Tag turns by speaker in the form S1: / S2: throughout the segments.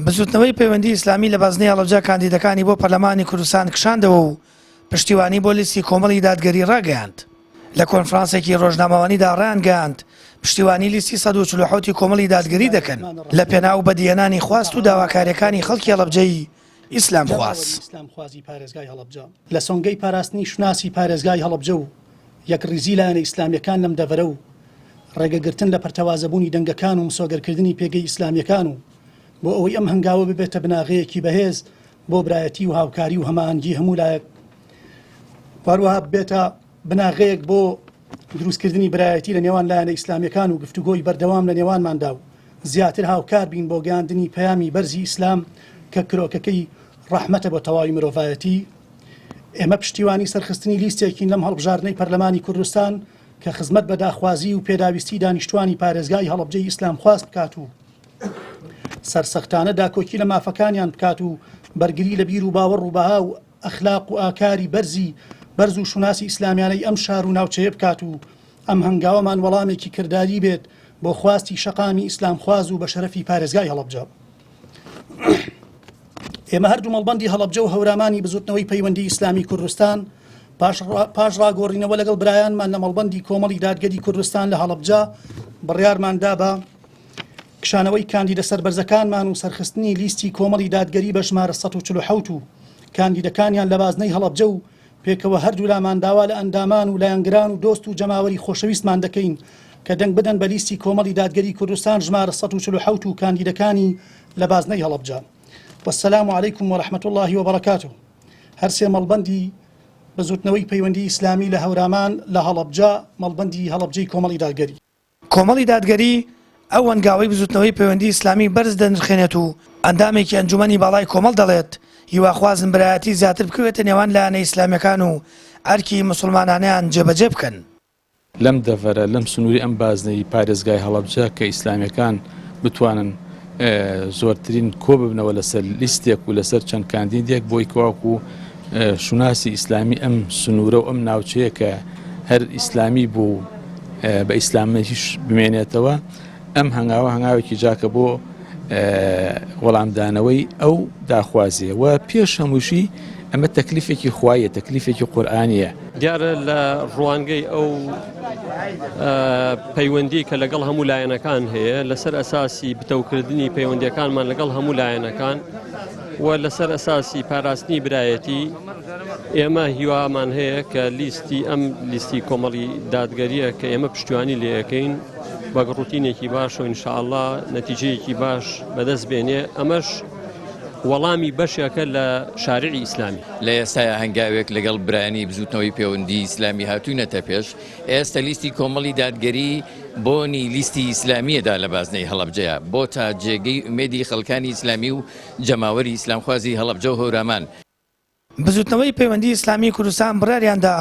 S1: بزوتنەوەی پەیوەندی ئیسلامی لە بازنەی هەڵەبجە کاندیدەکانی بۆ پەرلەمانی کوردستان کشاندەوە و پشتیوانی بۆ لیستی کۆمەڵی دادگەری ڕاگەیاند. لە کۆنفرانسێکی ڕۆژنامەوانیدا ڕایانگەاند پشتیوانی لیستی 147 کۆمەڵی دادگەری دەکەن لە پێناو بەدیهێنانی خواست و داواکاریەکانی خەڵکی هەڵەبجەی ئیسلام خواست.
S2: لە سۆنگەی پاراستنی شناسی پارێزگای هەڵەبجە و یەکڕیزی لایەنە ئیسلامیەکان لەم دەڤەرە و ڕێگەگرتن لە پەرتەوازەبوونی دەنگەکان و مسۆگەرکردنی پێگەی ئیسلامیەکان و بۆ ئەوەی ئەم هەنگاوە ببێتە بناغەیەکی بەهێز بۆ برایەتی و هاوکاری و هەماهەنگی هەموو لایەک، هەروەها ببێتە بناغەیەک بۆ دروستکردنی برایەتی لە نێوان لایەنە ئیسلامیەکان و گفتوگۆی بەردەوام لە نێوانماندا و زیاتر هاوکار بین بۆ گەیاندنی پەیامی بەرزی ئیسلام کە کرۆکەکەی ڕەحمەتە بۆ تەواوی مرۆڤایەتی. ئێمە پشتیوانی سەرخستنی لیستێکین لەم هەڵبژاردنەی پەرلەمانی کوردستان کە خزمەت بە داخوازی و پێداویستی دانیشتوانی پارێزگای هەڵەبجەی ئیسلام خواست بکات و سەرسەختانە داکۆکی لە مافەکانیان بکات و بەرگری لە بیر و باوەڕ و بەها و ئەخلاق و ئاکاری بەرز و شوناسی ئیسلامیانەی ئەم شار و ناوچەیە بکات و ئەم هەنگاوەمان وەڵامێکی کردداری بێت بۆ خواستی شەقامی ئیسلام خواز و بە شەرەفی پارێزگای هەڵەبجە. ئێمە هەردوو مەڵبەندی هەڵەبجە و هەورامانی بزوتنەوەی پەیوەندی ئیسلامی کوردستان پاش ڕاگۆڕینەوە لەگەڵ برایانمان لە مەڵبەندی کۆمەڵی دادگەری کوردستان لە هەڵەبجە بڕیارماندا بە کشانەوەی کاندیدە سەربەرزەکانمان و سەرخستنی لیستی کۆمەڵی دادگەری بە ژمارە 147 و کاندیدەکانیان لە بازنەی هەڵەبجە و پێکەوە هەردوو لامان داوا لە ئەندامان و لایەنگران و دۆست و جەماوەری خۆشەویستمان دەکەین کە دەنگ بدەن بە لیستی کۆمەڵی دادگەری کوردستان ژمارە 147 و کاندیدەکانی لە بازنەی هەڵەبجە. والسلام عليكم ورحمة الله وبركاته. هەرسێ مەڵبەندی بەزوتنەوەی پەیوەندی ئیسلامی لە هەورامان لە هەڵەبجە مەڵبەندی هەڵەبجەی کۆمەڵی دادگەری.
S1: کۆمەڵی دادگەری ئەو وەنگاوەی بزوتنەوەی پەیوەندی ئیسلامی بەرز دەنرخێنێت و ئەندامێکی ئەنجومەنی باڵای کۆمەڵ دەڵێت هیواخوازن برایەتی زیاتر بکەوێتە نێوان لایەنە ئیسلامیەکان و ئەرکی مسلمانانیان جێبەجێ بکەن.
S3: لەم دەڤەرە لەم سنووری ئەم بازنەی پارێزگای هەڵەبجە کە ئیسلامیەکان بتوانن زۆرترین کۆ ببنەوە لەسەر لیستێک و لەسەر چەند کاندیدێک بۆی کواکو شوناسی ئیسلامی ئەم سنوورە و ئەم ناوچەیە کە هەر ئیسلامی بوو بە ئیسلامەتیش بمێنێتەوە، ئەم هەنگاوێکی جاکە بۆ وەڵامدانەوەی ئەو داخوازیە و پێش هەمووشی ئەمە تەکلیفێکی خوایە، تەکلیفێکی قورئانیە.
S4: دیارە لە ڕوانگەی ئەو پەیوەندی کە لەگەڵ هەموو لایەنەکان هەیە لەسەر ئەساسی بتەوکردنی پەیوەندیەکانمان لەگەڵ هەموو لایەنەکان و لەسەر ئەساسی پاراستنی برایەتی ئێمە هیوامان هەیە کە لیستی کۆمەڵی دادگەریە کە ئێمە پشتیوانی لێەکەین بە ڕوتینێکی باش و ئینشاءالله نەتیجەیەکی باش بەدەست بێنێ. ئەمەش وەڵامی بەشێکە لە شارعی ئیسلامی.
S5: لە ئێستای هەنگاوێک لەگەڵ برانی بزوتنەوەی پەیوەندی ئیسلامی هاتوونەتە پێش، ئێستا لیستی کۆمەڵی دادگەری بۆنی لیستی ئیسلامیەدا لە بازنەی هەڵەبجەیە بۆ تا جێگەی ئومێدی خەڵکانی ئیسلامی و جەماوەری ئیسلامخوازی هەڵەبجە و هەورامان.
S1: بزوتنەوەی پەیوەندی ئیسلامی کوردستان بڕاریاندا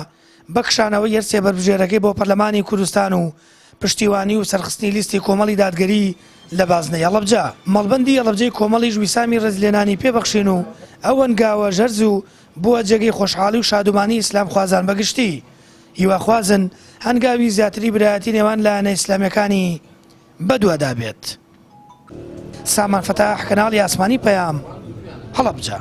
S1: بە کشانەوەی هەرسێ بەربژێرەکەی بۆ پەرلەمانی کوردستان و پشتیوانی و سەرخستنی لیستی کۆمەڵی دادگەری لە بازنەی هەڵەبجە. مەڵبەندی هەڵەبجەی کۆمەڵیش ویسامی ڕێزلێنانی پێبەخشین و ئەو وەنگاوە ژەرز و بووە جێگەی خۆشحاڵی و شادومانی ئیسلام خوازان بەگشتی. هیواخوازن هەنگاوی زیاتری برایەتی نێوان لایەنە ئیسلامیەکانی بەدووەدا بێت. سامان فەتاح، کەناڵی ئاسمانی پەیام، هەڵەبجە.